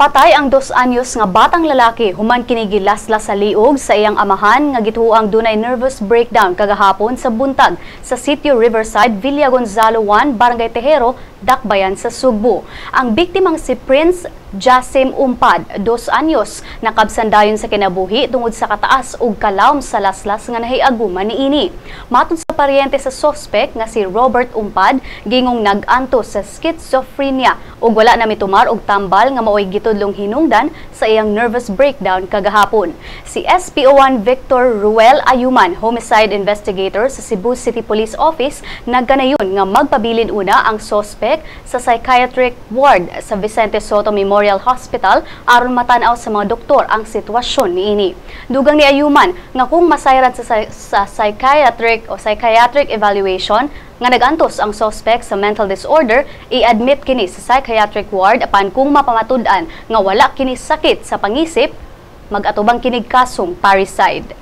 Patay ang 2 anyos nga batang lalaki human kini gilaslas sa liog sa iyang amahan nga gituoang dunay nervous breakdown kagahapon sa buntag sa sitio Riverside, Villa Gonzalo 1, Barangay Tejero, Dakbayan sa Sugbo. Ang biktimang si Prince Jasim Umpad, 2 anyos, nakabsandayon sa kinabuhi tungod sa kataas ug kalawom sa laslas nga nahiaguman niini. Matun sa paryente sa suspect nga si Robert Umpad, gingong nag-antos sa schizophrenia ug wala na mitumar og tambal nga maoy gitudlong hinungdan sa iyang nervous breakdown kagahapon. Si SPO1 Victor Ruel Ayuman, homicide investigator sa Cebu City Police Office, nagkanayon nga magpabilin una ang suspect sa psychiatric ward sa Vicente Soto Memorial Hospital aron matanaw sa mga doktor ang sitwasyon niini. Dugang ni Ayuman nga kung masayran sa psychiatric evaluation nga nagantos ang suspect sa mental disorder, i-admit kini sa psychiatric ward apan kung mapamatud-an nga wala kini sakit sa pangisip, mag-atubang kinig kasong parricide.